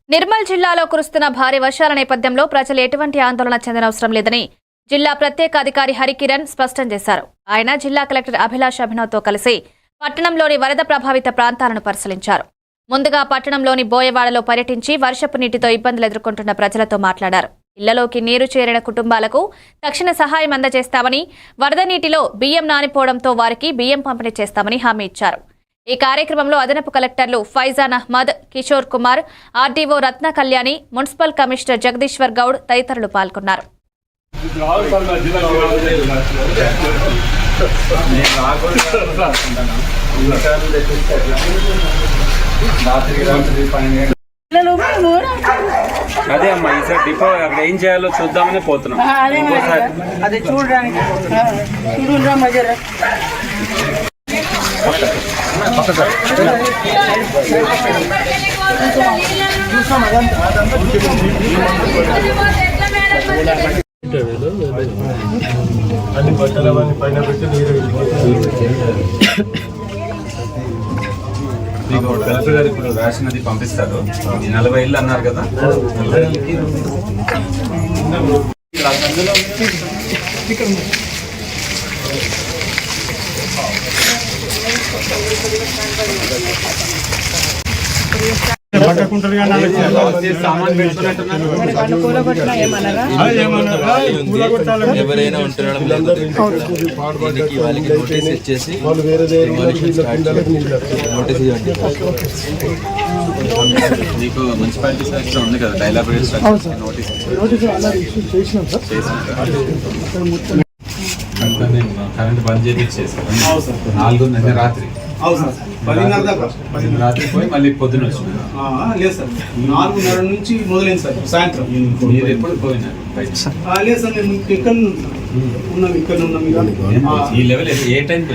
నిర్మల్ జిల్లాలో కురుస్తున్న భారీ వర్షాల నేపథ్యంలో ప్రజలు ఎటువంటి ఆందోళన చెందనవసరం లేదని జిల్లా ప్రత్యేక అధికారి హరికిరణ్ స్పష్టం చేశారు. ఆయన జిల్లా కలెక్టర్ అభిలాష్ అభినవ్తో కలిసి పట్టణంలోని వరద ప్రభావిత ప్రాంతాలను పరిశీలించారు. ముందుగా పట్టణంలోని బోయవాడలో పర్యటించి వర్షపు నీటితో ఇబ్బందులు ఎదుర్కొంటున్న ప్రజలతో మాట్లాడారు. ఇళ్లలోకి నీరు చేరిన కుటుంబాలకు తక్షణ సహాయం అందజేస్తామని, వరద నీటిలో బియ్యం నానిపోవడంతో వారికి బియ్యం పంపిణీ చేస్తామని హామీ ఇచ్చారు. ఈ కార్యక్రమంలో అదనపు కలెక్టర్లు ఫైజాన్ అహ్మద్, కిషోర్ కుమార్, ఆర్డీఓ రత్న కళ్యాణి, మున్సిపల్ కమిషనర్ జగదీశ్వర్ గౌడ్ తదితరులు పాల్గొన్నారు. అదే అమ్మా ఈసారి డిపో అక్కడ ఏం చేయాలో చూద్దామని పోతున్నాం. అదే చూడడానికి అన్ని బట్టలు పైన పెట్టి మీకు కలెక్టర్ గారు ఇప్పుడు రేషన్ అది పంపిస్తారు. 40 ఇళ్ళు అన్నారు కదా, 40 ఇళ్ళకి ఎవరైనా ఉంటున్నాం వాళ్ళకి నోటీస్ ఇచ్చేసి నోటీస్ ఇవ్వండి. మీకు మున్సిపాలిటీ సెక్షన్ ఉంది కదా, డైలాగ్ నోటీస్ కరెంట్ బంద్ చేసేసాను 4 రాత్రి. రాత్రి పోయి మళ్ళీ పొద్దున వచ్చింది. లేదు సార్, 4:30 నుంచి మొదలైంది సార్ సాయంత్రం. మీరు ఎప్పుడు పోయినారు? లేదు సార్, మేము ఇక్కడ ఉన్నాం, ఇక్కడ ఉన్నాం. ఈ లెవెల్ ఏ టైంకి